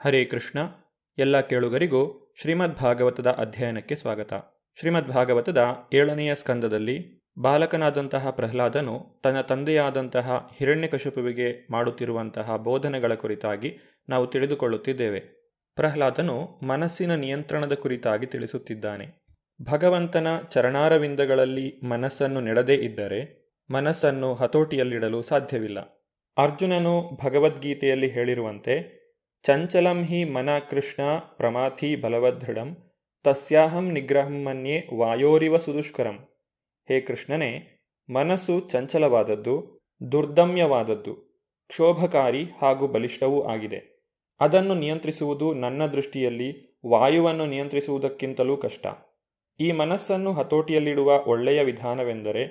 ಹರೇ ಕೃಷ್ಣ. ಎಲ್ಲ ಕೇಳುಗರಿಗೂ ಶ್ರೀಮದ್ ಭಾಗವತದ ಅಧ್ಯಯನಕ್ಕೆ ಸ್ವಾಗತ. ಶ್ರೀಮದ್ ಭಾಗವತದ 7ನೆಯ ಸ್ಕಂದದಲ್ಲಿ ಬಾಲಕನಾದಂತಹ ಪ್ರಹ್ಲಾದನು ತನ್ನ ತಂದೆಯಾದಂತಹ ಹಿರಣ್ಯಕಶಿಪುವಿಗೆ ಮಾಡುತ್ತಿರುವಂತಹ ಬೋಧನೆಗಳ ಕುರಿತಾಗಿ ನಾವು ತಿಳಿದುಕೊಳ್ಳುತ್ತಿದ್ದೇವೆ. ಪ್ರಹ್ಲಾದನು ಮನಸ್ಸಿನ ನಿಯಂತ್ರಣದ ಕುರಿತಾಗಿ ತಿಳಿಸುತ್ತಿದ್ದಾನೆ. ಭಗವಂತನ ಚರಣಾರವಿಂದಗಳಲ್ಲಿ ಮನಸ್ಸನ್ನು ನೆಡದೇ ಇದ್ದರೆ ಮನಸ್ಸನ್ನು ಹತೋಟಿಯಲ್ಲಿಡಲು ಸಾಧ್ಯವಿಲ್ಲ. ಅರ್ಜುನನು ಭಗವದ್ಗೀತೆಯಲ್ಲಿ ಹೇಳಿರುವಂತೆ, ಚಂಚಲಂ ಹಿ ಮನ ಕೃಷ್ಣ ಪ್ರಮಾಥಿ ಬಲವದೃಢಂ ತಸ್ಯಾಹಂ ನಿಗ್ರಹಂ ಮನ್ಯೆ ವಾಯೋರಿವ ಸುದುಷ್ಕರಂ. ಹೇ ಕೃಷ್ಣನೇ, ಮನಸ್ಸು ಚಂಚಲವಾದದ್ದು, ದುರ್ದಮ್ಯವಾದದ್ದು, ಕ್ಷೋಭಕಾರಿ ಹಾಗೂ ಬಲಿಷ್ಠವೂ ಆಗಿದೆ. ಅದನ್ನು ನಿಯಂತ್ರಿಸುವುದು ನನ್ನ ದೃಷ್ಟಿಯಲ್ಲಿ ವಾಯುವನ್ನು ನಿಯಂತ್ರಿಸುವುದಕ್ಕಿಂತಲೂ ಕಷ್ಟ. ಈ ಮನಸ್ಸನ್ನು ಹತೋಟಿಯಲ್ಲಿಡುವ ಒಳ್ಳೆಯ ವಿಧಾನವೆಂದರೆ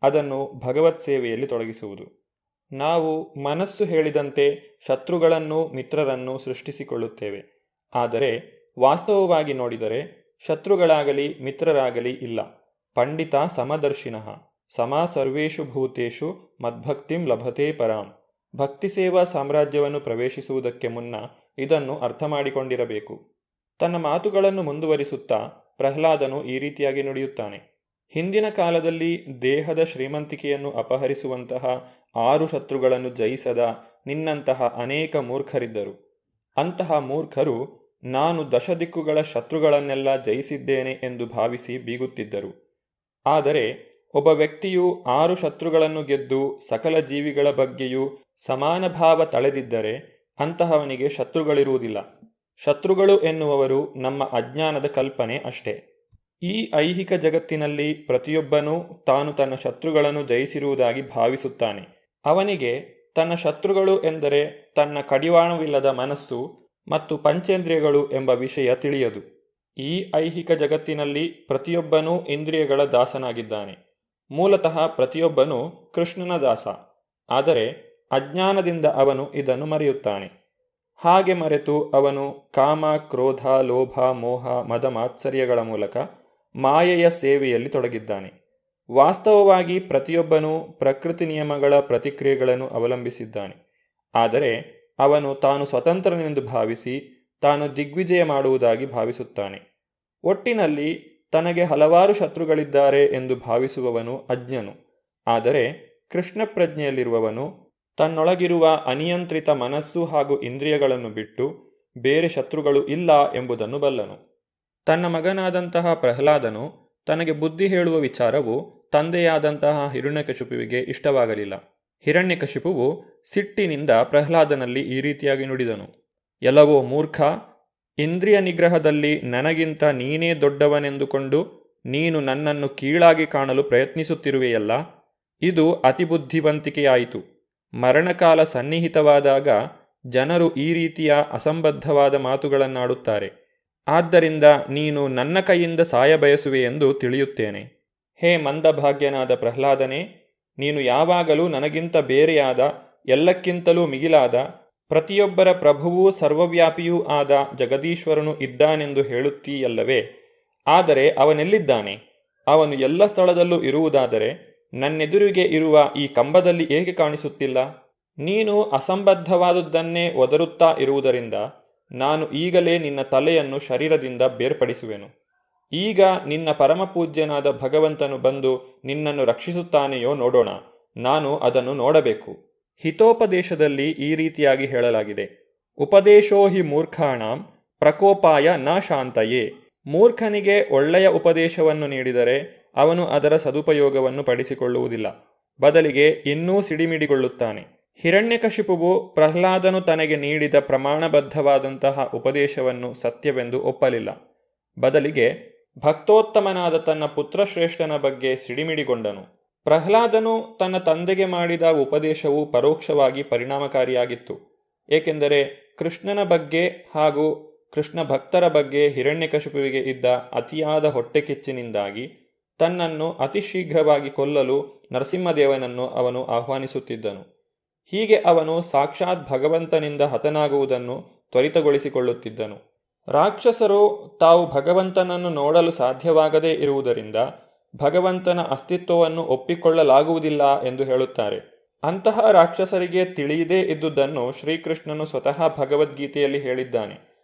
ಅದನ್ನು ಭಗವತ್ ಸೇವೆಯಲ್ಲಿ ತೊಡಗಿಸುವುದು. ನಾವು ಮನಸ್ಸು ಹೇಳಿದಂತೆ ಶತ್ರುಗಳನ್ನು ಮಿತ್ರರನ್ನು ಸೃಷ್ಟಿಸಿಕೊಳ್ಳುತ್ತೇವೆ. ಆದರೆ ವಾಸ್ತವವಾಗಿ ನೋಡಿದರೆ ಶತ್ರುಗಳಾಗಲಿ ಮಿತ್ರರಾಗಲಿ ಇಲ್ಲ. ಪಂಡಿತ ಸಮದರ್ಶಿನಃ ಸಮಾ ಸರ್ವೇಷು ಭೂತೇಷು ಮದ್ಭಕ್ತಿಂ ಲಭತೆ ಪರಾಂ. ಭಕ್ತಿ ಸೇವಾ ಸಾಮ್ರಾಜ್ಯವನ್ನು ಪ್ರವೇಶಿಸುವುದಕ್ಕೆ ಮುನ್ನ ಇದನ್ನು ಅರ್ಥ ಮಾಡಿಕೊಂಡಿರಬೇಕು. ತನ್ನ ಮಾತುಗಳನ್ನು ಮುಂದುವರಿಸುತ್ತಾ ಪ್ರಹ್ಲಾದನು ಈ ರೀತಿಯಾಗಿ ನುಡಿಯುತ್ತಾನೆ. ಹಿಂದಿನ ಕಾಲದಲ್ಲಿ ದೇಹದ ಶ್ರೀಮಂತಿಕೆಯನ್ನು ಅಪಹರಿಸುವಂತಹ 6 ಶತ್ರುಗಳನ್ನು ಜಯಿಸದ ನಿನ್ನಂತಹ ಅನೇಕ ಮೂರ್ಖರಿದ್ದರು. ಅಂತಹ ಮೂರ್ಖರು ನಾನು ದಶದಿಕ್ಕುಗಳ ಶತ್ರುಗಳನ್ನೆಲ್ಲ ಜಯಿಸಿದ್ದೇನೆ ಎಂದು ಭಾವಿಸಿ ಬೀಗುತ್ತಿದ್ದರು. ಆದರೆ ಒಬ್ಬ ವ್ಯಕ್ತಿಯು 6 ಶತ್ರುಗಳನ್ನು ಗೆದ್ದು ಸಕಲ ಜೀವಿಗಳ ಬಗ್ಗೆಯೂ ಸಮಾನ ಭಾವ ತಳೆದಿದ್ದರೆ ಅಂತಹವನಿಗೆ ಶತ್ರುಗಳಿರುವುದಿಲ್ಲ. ಶತ್ರುಗಳು ಎನ್ನುವವರು ನಮ್ಮ ಅಜ್ಞಾನದ ಕಲ್ಪನೆ ಅಷ್ಟೇ. ಈ ಐಹಿಕ ಜಗತ್ತಿನಲ್ಲಿ ಪ್ರತಿಯೊಬ್ಬನೂ ತಾನು ತನ್ನ ಶತ್ರುಗಳನ್ನು ಜಯಿಸಿರುವುದಾಗಿ ಭಾವಿಸುತ್ತಾನೆ. ಅವನಿಗೆ ತನ್ನ ಶತ್ರುಗಳು ಎಂದರೆ ತನ್ನ ಕಡಿವಾಣವಿಲ್ಲದ ಮನಸ್ಸು ಮತ್ತು ಪಂಚೇಂದ್ರಿಯಗಳು ಎಂಬ ವಿಷಯ ತಿಳಿಯದು. ಈ ಐಹಿಕ ಜಗತ್ತಿನಲ್ಲಿ ಪ್ರತಿಯೊಬ್ಬನೂ ಇಂದ್ರಿಯಗಳ ದಾಸನಾಗಿದ್ದಾನೆ. ಮೂಲತಃ ಪ್ರತಿಯೊಬ್ಬನೂ ಕೃಷ್ಣನ ದಾಸ. ಆದರೆ ಅಜ್ಞಾನದಿಂದ ಅವನು ಇದನ್ನು ಮರೆಯುತ್ತಾನೆ. ಹಾಗೆ ಮರೆತು ಅವನು ಕಾಮ, ಕ್ರೋಧ, ಲೋಭ, ಮೋಹ, ಮದ ಮಾತ್ಸರ್ಯಗಳ ಮೂಲಕ ಮಾಯೆಯ ಸೇವೆಯಲ್ಲಿ ತೊಡಗಿದ್ದಾನೆ. ವಾಸ್ತವವಾಗಿ ಪ್ರತಿಯೊಬ್ಬನೂ ಪ್ರಕೃತಿ ನಿಯಮಗಳ ಪ್ರತಿಕ್ರಿಯೆಗಳನ್ನು ಅವಲಂಬಿಸಿದ್ದಾನೆ. ಆದರೆ ಅವನು ತಾನು ಸ್ವತಂತ್ರನೆಂದು ಭಾವಿಸಿ ತಾನು ದಿಗ್ವಿಜಯ ಮಾಡುವುದಾಗಿ ಭಾವಿಸುತ್ತಾನೆ. ಒಟ್ಟಿನಲ್ಲಿ ತನಗೆ ಹಲವಾರು ಶತ್ರುಗಳಿದ್ದಾರೆ ಎಂದು ಭಾವಿಸುವವನು ಅಜ್ಞನು. ಆದರೆ ಕೃಷ್ಣ ಪ್ರಜ್ಞೆಯಲ್ಲಿರುವವನು ತನ್ನೊಳಗಿರುವ ಅನಿಯಂತ್ರಿತ ಮನಸ್ಸು ಹಾಗೂ ಇಂದ್ರಿಯಗಳನ್ನು ಬಿಟ್ಟು ಬೇರೆ ಶತ್ರುಗಳು ಇಲ್ಲ ಎಂಬುದನ್ನು ಬಲ್ಲನು. ತನ್ನ ಮಗನಾದಂತಹ ಪ್ರಹ್ಲಾದನು ತನಗೆ ಬುದ್ಧಿ ಹೇಳುವ ವಿಚಾರವು ತಂದೆಯಾದಂತಹ ಹಿರಣ್ಯಕಶಿಪುವಿಗೆ ಇಷ್ಟವಾಗಲಿಲ್ಲ. ಹಿರಣ್ಯಕಶಿಪುವು ಸಿಟ್ಟಿನಿಂದ ಪ್ರಹ್ಲಾದನಲ್ಲಿ ಈ ರೀತಿಯಾಗಿ ನುಡಿದನು. ಎಲ್ಲವೋ ಮೂರ್ಖ, ಇಂದ್ರಿಯ ನಿಗ್ರಹದಲ್ಲಿ ನನಗಿಂತ ನೀನೇ ದೊಡ್ಡವನೆಂದುಕೊಂಡು ನೀನು ನನ್ನನ್ನು ಕೀಳಾಗಿ ಕಾಣಲು ಪ್ರಯತ್ನಿಸುತ್ತಿರುವೆಯಲ್ಲ, ಇದು ಅತಿಬುದ್ಧಿವಂತಿಕೆಯಾಯಿತು. ಮರಣಕಾಲ ಸನ್ನಿಹಿತವಾದಾಗ ಜನರು ಈ ರೀತಿಯ ಅಸಂಬದ್ಧವಾದ ಮಾತುಗಳನ್ನಾಡುತ್ತಾರೆ. ಆದ್ದರಿಂದ ನೀನು ನನ್ನ ಕೈಯಿಂದ ಸಾಯ ಬಯಸುವೆಯೆಂದು ತಿಳಿಯುತ್ತೇನೆ. ಹೇ ಮಂದಭಾಗ್ಯನಾದ ಪ್ರಹ್ಲಾದನೇ, ನೀನು ಯಾವಾಗಲೂ ನನಗಿಂತ ಬೇರೆಯಾದ, ಎಲ್ಲಕ್ಕಿಂತಲೂ ಮಿಗಿಲಾದ, ಪ್ರತಿಯೊಬ್ಬರ ಪ್ರಭುವೂ ಸರ್ವವ್ಯಾಪಿಯೂ ಆದ ಜಗದೀಶ್ವರನು ಇದ್ದಾನೆಂದು ಹೇಳುತ್ತೀಯಲ್ಲವೇ? ಆದರೆ ಅವನೆಲ್ಲಿದ್ದಾನೆ? ಅವನು ಎಲ್ಲ ಸ್ಥಳದಲ್ಲೂ ಇರುವುದಾದರೆ ನನ್ನೆದುರಿಗೆ ಇರುವ ಈ ಕಂಬದಲ್ಲಿ ಏಕೆ ಕಾಣಿಸುತ್ತಿಲ್ಲ? ನೀನು ಅಸಂಬದ್ಧವಾದುದನ್ನೇ ಒದರುತ್ತಾ ಇರುವುದರಿಂದ ನಾನು ಈಗಲೇ ನಿನ್ನ ತಲೆಯನ್ನು ಶರೀರದಿಂದ ಬೇರ್ಪಡಿಸುವೆನು. ಈಗ ನಿನ್ನ ಪರಮಪೂಜ್ಯನಾದ ಭಗವಂತನು ಬಂದು ನಿನ್ನನ್ನು ರಕ್ಷಿಸುತ್ತಾನೆಯೋ ನೋಡೋಣ. ನಾನು ಅದನ್ನು ನೋಡಬೇಕು. ಹಿತೋಪದೇಶದಲ್ಲಿ ಈ ರೀತಿಯಾಗಿ ಹೇಳಲಾಗಿದೆ. ಉಪದೇಶೋ ಹಿ ಮೂರ್ಖಾಣಾಂ ಪ್ರಕೋಪಾಯ ನ ಶಾಂತಯೇ. ಮೂರ್ಖನಿಗೆ ಒಳ್ಳೆಯ ಉಪದೇಶವನ್ನು ನೀಡಿದರೆ ಅವನು ಅದರ ಸದುಪಯೋಗವನ್ನು ಪಡಿಸಿಕೊಳ್ಳುವುದಿಲ್ಲ, ಬದಲಿಗೆ ಇನ್ನೂ ಸಿಡಿಮಿಡಿಗೊಳ್ಳುತ್ತಾನೆ. ಹಿರಣ್ಯಕಶಿಪುವು ಪ್ರಹ್ಲಾದನು ತನಗೆ ನೀಡಿದ ಪ್ರಮಾಣಬದ್ಧವಾದಂತಹ ಉಪದೇಶವನ್ನು ಸತ್ಯವೆಂದು ಒಪ್ಪಲಿಲ್ಲ. ಬದಲಿಗೆ ಭಕ್ತೋತ್ತಮನಾದ ತನ್ನ ಪುತ್ರಶ್ರೇಷ್ಠನ ಬಗ್ಗೆ ಸಿಡಿಮಿಡಿಗೊಂಡನು. ಪ್ರಹ್ಲಾದನು ತನ್ನ ತಂದೆಗೆ ಮಾಡಿದ ಉಪದೇಶವು ಪರೋಕ್ಷವಾಗಿ ಪರಿಣಾಮಕಾರಿಯಾಗಿತ್ತು. ಏಕೆಂದರೆ ಕೃಷ್ಣನ ಬಗ್ಗೆ ಹಾಗೂ ಕೃಷ್ಣ ಭಕ್ತರ ಬಗ್ಗೆ ಹಿರಣ್ಯಕಶಿಪುವಿಗೆ ಇದ್ದ ಅತಿಯಾದ ಹೊಟ್ಟೆಕಿಚ್ಚಿನಿಂದಾಗಿ ತನ್ನನ್ನು ಅತಿ ಶೀಘ್ರವಾಗಿ ಕೊಲ್ಲಲು ನರಸಿಂಹದೇವನನ್ನು ಅವನು ಆಹ್ವಾನಿಸುತ್ತಿದ್ದನು. ಹೀಗೆ ಅವನು ಸಾಕ್ಷಾತ್ ಭಗವಂತನಿಂದ ಹತನಾಗುವುದನ್ನು ತ್ವರಿತಗೊಳಿಸಿಕೊಳ್ಳುತ್ತಿದ್ದನು. ರಾಕ್ಷಸರು ತಾವು ಭಗವಂತನನ್ನು ನೋಡಲು ಸಾಧ್ಯವಾಗದೇ ಇರುವುದರಿಂದ ಭಗವಂತನ ಅಸ್ತಿತ್ವವನ್ನು ಒಪ್ಪಿಕೊಳ್ಳಲಾಗುವುದಿಲ್ಲ ಎಂದು ಹೇಳುತ್ತಾರೆ. ಅಂತಹ ರಾಕ್ಷಸರಿಗೆ ತಿಳಿಯದೇ ಇದ್ದುದನ್ನು ಶ್ರೀಕೃಷ್ಣನು ಸ್ವತಃ ಭಗವದ್ಗೀತೆಯಲ್ಲಿ ಹೇಳಿದ್ದಾನೆ.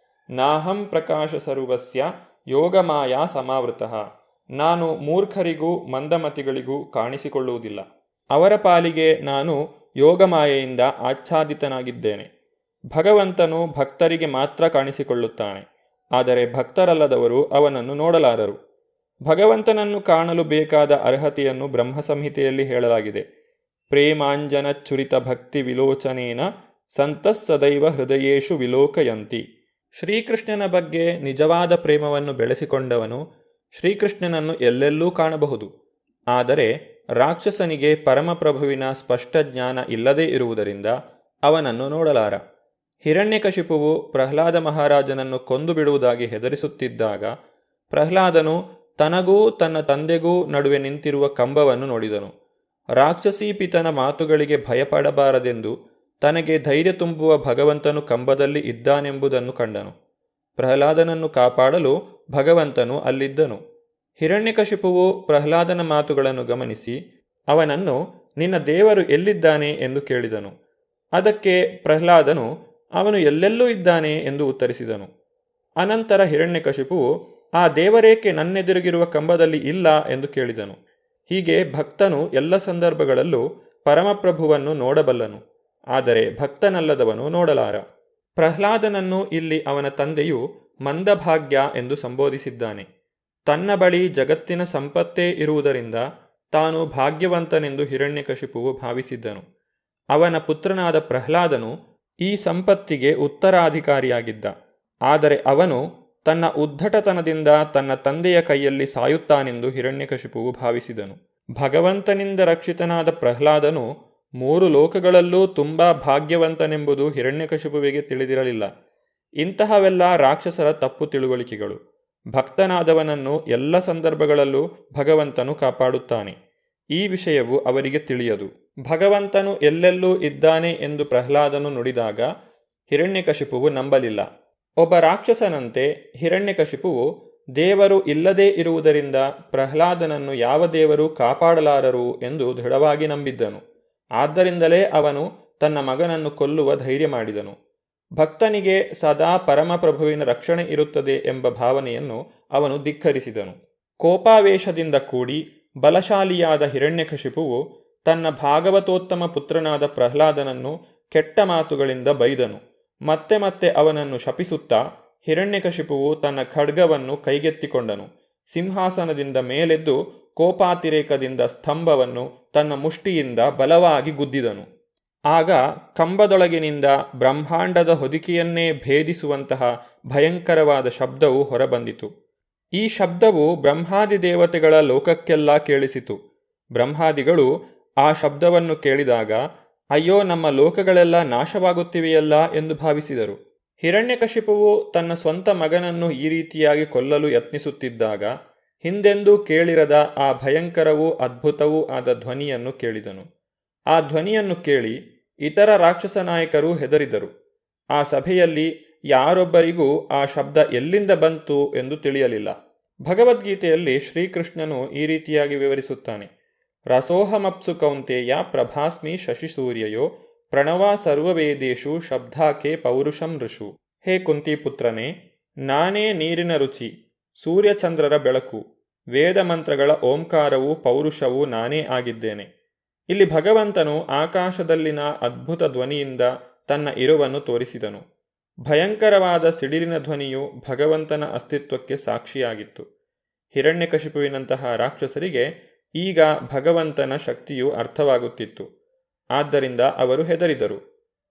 ನಾಹಂ ಪ್ರಕಾಶ ಸರ್ವಸ್ಯ ಯೋಗಮಾಯಾ ಸಮಾವೃತಃ. ನಾನು ಮೂರ್ಖರಿಗೂ ಮಂದಮತಿಗಳಿಗೂ ಕಾಣಿಸಿಕೊಳ್ಳುವುದಿಲ್ಲ. ಅವರ ಪಾಲಿಗೆ ನಾನು ಯೋಗಮಾಯೆಯಿಂದ ಆಚ್ಛಾದಿತನಾಗಿದ್ದೇನೆ. ಭಗವಂತನು ಭಕ್ತರಿಗೆ ಮಾತ್ರ ಕಾಣಿಸಿಕೊಳ್ಳುತ್ತಾನೆ, ಆದರೆ ಭಕ್ತರಲ್ಲದವರು ಅವನನ್ನು ನೋಡಲಾರರು. ಭಗವಂತನನ್ನು ಕಾಣಲು ಬೇಕಾದ ಅರ್ಹತೆಯನ್ನು ಬ್ರಹ್ಮಸಂಹಿತೆಯಲ್ಲಿ ಹೇಳಲಾಗಿದೆ. ಪ್ರೇಮಾಂಜನಚ್ಛುರಿತ ಭಕ್ತಿ ವಿಲೋಚನೇನ ಸಂತಃ ಸದೈವ ಹೃದಯೇಶು ವಿಲೋಕಯಂತಿ. ಶ್ರೀಕೃಷ್ಣನ ಬಗ್ಗೆ ನಿಜವಾದ ಪ್ರೇಮವನ್ನು ಬೆಳೆಸಿಕೊಂಡವನು ಶ್ರೀಕೃಷ್ಣನನ್ನು ಎಲ್ಲೆಲ್ಲೂ ಕಾಣಬಹುದು. ಆದರೆ ರಾಕ್ಷಸನಿಗೆ ಪರಮಪ್ರಭುವಿನ ಸ್ಪಷ್ಟ ಜ್ಞಾನ ಇಲ್ಲದೇ ಇರುವುದರಿಂದ ಅವನನ್ನು ನೋಡಲಾರ. ಹಿರಣ್ಯಕಶಿಪುವು ಪ್ರಹ್ಲಾದ ಮಹಾರಾಜನನ್ನು ಕೊಂದು ಬಿಡುವುದಾಗಿ ಹೆದರಿಸುತ್ತಿದ್ದಾಗ ಪ್ರಹ್ಲಾದನು ತನಗೂ ತನ್ನ ತಂದೆಗೂ ನಡುವೆ ನಿಂತಿರುವ ಕಂಬವನ್ನು ನೋಡಿದನು. ರಾಕ್ಷಸೀಪಿತನ ಮಾತುಗಳಿಗೆ ಭಯಪಡಬಾರದೆಂದು ತನಗೆ ಧೈರ್ಯ ತುಂಬುವ ಭಗವಂತನು ಕಂಬದಲ್ಲಿ ಇದ್ದಾನೆಂಬುದನ್ನು ಕಂಡನು. ಪ್ರಹ್ಲಾದನನ್ನು ಕಾಪಾಡಲು ಭಗವಂತನು ಅಲ್ಲಿದ್ದನು. ಹಿರಣ್ಯಕಶಿಪುವು ಪ್ರಹ್ಲಾದನ ಮಾತುಗಳನ್ನು ಗಮನಿಸಿ ಅವನನ್ನು ನಿನ್ನ ದೇವರು ಎಲ್ಲಿದ್ದಾನೆ ಎಂದು ಕೇಳಿದನು. ಅದಕ್ಕೆ ಪ್ರಹ್ಲಾದನು ಅವನು ಎಲ್ಲೆಲ್ಲೂ ಇದ್ದಾನೆ ಎಂದು ಉತ್ತರಿಸಿದನು. ಅನಂತರ ಹಿರಣ್ಯಕಶಿಪುವು ಆ ದೇವರೇಕೆ ನನ್ನೆದುರಿಗಿರುವ ಕಂಬದಲ್ಲಿ ಇಲ್ಲ ಎಂದು ಕೇಳಿದನು. ಹೀಗೆ ಭಕ್ತನು ಎಲ್ಲ ಸಂದರ್ಭಗಳಲ್ಲೂ ಪರಮಪ್ರಭುವನ್ನು ನೋಡಬಲ್ಲನು, ಆದರೆ ಭಕ್ತನಲ್ಲದವನು ನೋಡಲಾರ. ಪ್ರಹ್ಲಾದನನ್ನು ಇಲ್ಲಿ ಅವನ ತಂದೆಯು ಮಂದಭಾಗ್ಯ ಎಂದು ಸಂಬೋಧಿಸಿದ್ದಾನೆ. ತನ್ನ ಬಳಿ ಜಗತ್ತಿನ ಸಂಪತ್ತೇ ಇರುವುದರಿಂದ ತಾನು ಭಾಗ್ಯವಂತನೆಂದು ಹಿರಣ್ಯಕಶಿಪುವು ಭಾವಿಸಿದ್ದನು. ಅವನ ಪುತ್ರನಾದ ಪ್ರಹ್ಲಾದನು ಈ ಸಂಪತ್ತಿಗೆ ಉತ್ತರಾಧಿಕಾರಿಯಾಗಿದ್ದ. ಆದರೆ ಅವನು ತನ್ನ ಉದ್ಧಟತನದಿಂದ ತನ್ನ ತಂದೆಯ ಕೈಯಲ್ಲಿ ಸಾಯುತ್ತಾನೆಂದು ಹಿರಣ್ಯಕಶಿಪುವು ಭಾವಿಸಿದನು. ಭಗವಂತನಿಂದ ರಕ್ಷಿತನಾದ ಪ್ರಹ್ಲಾದನು 3 ಲೋಕಗಳಲ್ಲೂ ತುಂಬ ಭಾಗ್ಯವಂತನೆಂಬುದು ಹಿರಣ್ಯಕಶಿಪುವಿಗೆ ತಿಳಿದಿರಲಿಲ್ಲ. ಇಂತಹವೆಲ್ಲ ರಾಕ್ಷಸರ ತಪ್ಪು ತಿಳುವಳಿಕೆಗಳು. ಭಕ್ತನಾದವನನ್ನು ಎಲ್ಲ ಸಂದರ್ಭಗಳಲ್ಲೂ ಭಗವಂತನು ಕಾಪಾಡುತ್ತಾನೆ. ಈ ವಿಷಯವು ಅವರಿಗೆ ತಿಳಿಯದು. ಭಗವಂತನು ಎಲ್ಲೆಲ್ಲೂ ಇದ್ದಾನೆ ಎಂದು ಪ್ರಹ್ಲಾದನು ನುಡಿದಾಗ ಹಿರಣ್ಯಕಶಿಪುವು ನಂಬಲಿಲ್ಲ. ಒಬ್ಬ ರಾಕ್ಷಸನಂತೆ ಹಿರಣ್ಯಕಶಿಪುವು ದೇವರು ಇಲ್ಲದೇ ಇರುವುದರಿಂದ ಪ್ರಹ್ಲಾದನನ್ನು ಯಾವ ದೇವರು ಕಾಪಾಡಲಾರರು ಎಂದು ದೃಢವಾಗಿ ನಂಬಿದ್ದನು. ಆದ್ದರಿಂದಲೇ ಅವನು ತನ್ನ ಮಗನನ್ನು ಕೊಲ್ಲುವ ಧೈರ್ಯ ಮಾಡಿದನು. ಭಕ್ತನಿಗೆ ಸದಾ ಪರಮಪ್ರಭುವಿನ ರಕ್ಷಣೆ ಇರುತ್ತದೆ ಎಂಬ ಭಾವನೆಯನ್ನು ಅವನು ಧಿಕ್ಕರಿಸಿದನು. ಕೋಪಾವೇಶದಿಂದ ಕೂಡಿ ಬಲಶಾಲಿಯಾದ ಹಿರಣ್ಯಕಶಿಪುವು ತನ್ನ ಭಾಗವತೋತ್ತಮ ಪುತ್ರನಾದ ಪ್ರಹ್ಲಾದನನ್ನು ಕೆಟ್ಟ ಮಾತುಗಳಿಂದ ಬೈದನು. ಮತ್ತೆ ಮತ್ತೆ ಅವನನ್ನು ಶಪಿಸುತ್ತಾ ಹಿರಣ್ಯಕಶಿಪುವು ತನ್ನ ಖಡ್ಗವನ್ನು ಕೈಗೆತ್ತಿಕೊಂಡನು. ಸಿಂಹಾಸನದಿಂದ ಮೇಲೆದ್ದು ಕೋಪಾತಿರೇಕದಿಂದ ಸ್ತಂಭವನ್ನು ತನ್ನ ಮುಷ್ಟಿಯಿಂದ ಬಲವಾಗಿ ಗುದ್ದಿದನು. ಆಗ ಕಂಬದೊಳಗಿನಿಂದ ಬ್ರಹ್ಮಾಂಡದ ಹೊದಿಕೆಯನ್ನೇ ಭೇದಿಸುವಂತಹ ಭಯಂಕರವಾದ ಶಬ್ದವು ಹೊರಬಂದಿತು. ಈ ಶಬ್ದವು ಬ್ರಹ್ಮಾದಿ ದೇವತೆಗಳ ಲೋಕಕ್ಕೆಲ್ಲ ಕೇಳಿಸಿತು. ಬ್ರಹ್ಮಾದಿಗಳು ಆ ಶಬ್ದವನ್ನು ಕೇಳಿದಾಗ ಅಯ್ಯೋ, ನಮ್ಮ ಲೋಕಗಳೆಲ್ಲ ನಾಶವಾಗುತ್ತಿವೆಯಲ್ಲ ಎಂದು ಭಾವಿಸಿದರು. ಹಿರಣ್ಯಕಶಿಪುವು ತನ್ನ ಸ್ವಂತ ಮಗನನ್ನು ಈ ರೀತಿಯಾಗಿ ಕೊಲ್ಲಲು ಯತ್ನಿಸುತ್ತಿದ್ದಾಗ ಹಿಂದೆಂದೂ ಕೇಳಿರದ ಆ ಭಯಂಕರವೂ ಅದ್ಭುತವೂ ಆದ ಧ್ವನಿಯನ್ನು ಕೇಳಿದನು. ಆ ಧ್ವನಿಯನ್ನು ಕೇಳಿ ಇತರ ರಾಕ್ಷಸ ನಾಯಕರು ಹೆದರಿದರು. ಆ ಸಭೆಯಲ್ಲಿ ಯಾರೊಬ್ಬರಿಗೂ ಆ ಶಬ್ದ ಎಲ್ಲಿಂದ ಬಂತು ಎಂದು ತಿಳಿಯಲಿಲ್ಲ. ಭಗವದ್ಗೀತೆಯಲ್ಲಿ ಶ್ರೀಕೃಷ್ಣನು ಈ ರೀತಿಯಾಗಿ ವಿವರಿಸುತ್ತಾನೆ. ರಸೋಹಮಪ್ಸು ಕೌಂತೆಯ ಪ್ರಭಾಸ್ಮಿ ಶಶಿಸೂರ್ಯಯೋ ಪ್ರಣವ ಸರ್ವವೇದೇಶು ಶಬ್ದಾಕೆ ಪೌರುಷಂ ಋಷು. ಹೇ ಕುಂತಿಪುತ್ರನೇ, ನಾನೇ ನೀರಿನ ರುಚಿ, ಸೂರ್ಯಚಂದ್ರರ ಬೆಳಕು, ವೇದ ಮಂತ್ರಗಳ ಓಂಕಾರವೂ ಪೌರುಷವೂ ನಾನೇ ಆಗಿದ್ದೇನೆ. ಇಲ್ಲಿ ಭಗವಂತನು ಆಕಾಶದಲ್ಲಿನ ಅದ್ಭುತ ಧ್ವನಿಯಿಂದ ತನ್ನ ಇರುವನ್ನು ತೋರಿಸಿದನು. ಭಯಂಕರವಾದ ಸಿಡಿಲಿನ ಧ್ವನಿಯು ಭಗವಂತನ ಅಸ್ತಿತ್ವಕ್ಕೆ ಸಾಕ್ಷಿಯಾಗಿತ್ತು. ಹಿರಣ್ಯಕಶಿಪುವಿನಂತಹ ರಾಕ್ಷಸರಿಗೆ ಈಗ ಭಗವಂತನ ಶಕ್ತಿಯು ಅರ್ಥವಾಗುತ್ತಿತ್ತು. ಆದ್ದರಿಂದ ಅವರು ಹೆದರಿದರು.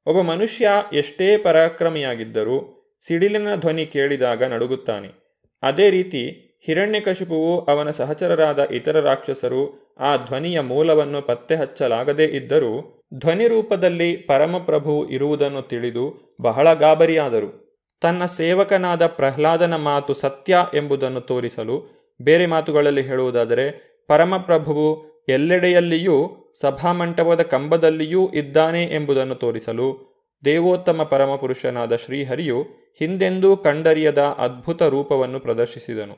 ಒಬ್ಬ ಮನುಷ್ಯ ಎಷ್ಟೇ ಪರಾಕ್ರಮಿಯಾಗಿದ್ದರೂ ಸಿಡಿಲಿನ ಧ್ವನಿ ಕೇಳಿದಾಗ ನಡುಗುತ್ತಾನೆ. ಅದೇ ರೀತಿ ಹಿರಣ್ಯಕಶಿಪುವು ಅವನ ಸಹಚರರಾದ ಇತರ ರಾಕ್ಷಸರು ಆ ಧ್ವನಿಯ ಮೂಲವನ್ನು ಪತ್ತೆ ಹಚ್ಚಲಾಗದೇ ಇದ್ದರೂ ಧ್ವನಿ ರೂಪದಲ್ಲಿ ಪರಮಪ್ರಭು ಇರುವುದನ್ನು ತಿಳಿದು ಬಹಳ ಗಾಬರಿಯಾದರು. ತನ್ನ ಸೇವಕನಾದ ಪ್ರಹ್ಲಾದನ ಮಾತು ಸತ್ಯ ಎಂಬುದನ್ನು ತೋರಿಸಲು, ಬೇರೆ ಮಾತುಗಳಲ್ಲಿ ಹೇಳುವುದಾದರೆ ಪರಮಪ್ರಭುವು ಎಲ್ಲೆಡೆಯಲ್ಲಿಯೂ ಸಭಾಮಂಟಪದ ಕಂಬದಲ್ಲಿಯೂ ಇದ್ದಾನೆ ಎಂಬುದನ್ನು ತೋರಿಸಲು, ದೇವೋತ್ತಮ ಪರಮಪುರುಷನಾದ ಶ್ರೀಹರಿಯು ಹಿಂದೆಂದೂ ಕಂಡರಿಯದ ಅದ್ಭುತ ರೂಪವನ್ನು ಪ್ರದರ್ಶಿಸಿದನು.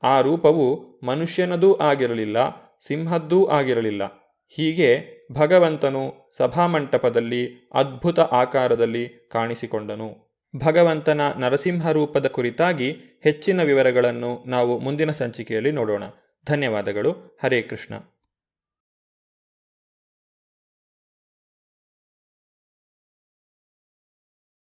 ಆ ರೂಪವು ಮನುಷ್ಯನದೂ ಆಗಿರಲಿಲ್ಲ, ಸಿಂಹದ್ದೂ ಆಗಿರಲಿಲ್ಲ. ಹೀಗೆ ಭಗವಂತನು ಸಭಾಮಂಟಪದಲ್ಲಿ ಅದ್ಭುತ ಆಕಾರದಲ್ಲಿ ಕಾಣಿಸಿಕೊಂಡನು. ಭಗವಂತನ ನರಸಿಂಹ ರೂಪದ ಕುರಿತಾಗಿ ಹೆಚ್ಚಿನ ವಿವರಗಳನ್ನು ನಾವು ಮುಂದಿನ ಸಂಚಿಕೆಯಲ್ಲಿ ನೋಡೋಣ. ಧನ್ಯವಾದಗಳು. ಹರೇ ಕೃಷ್ಣ.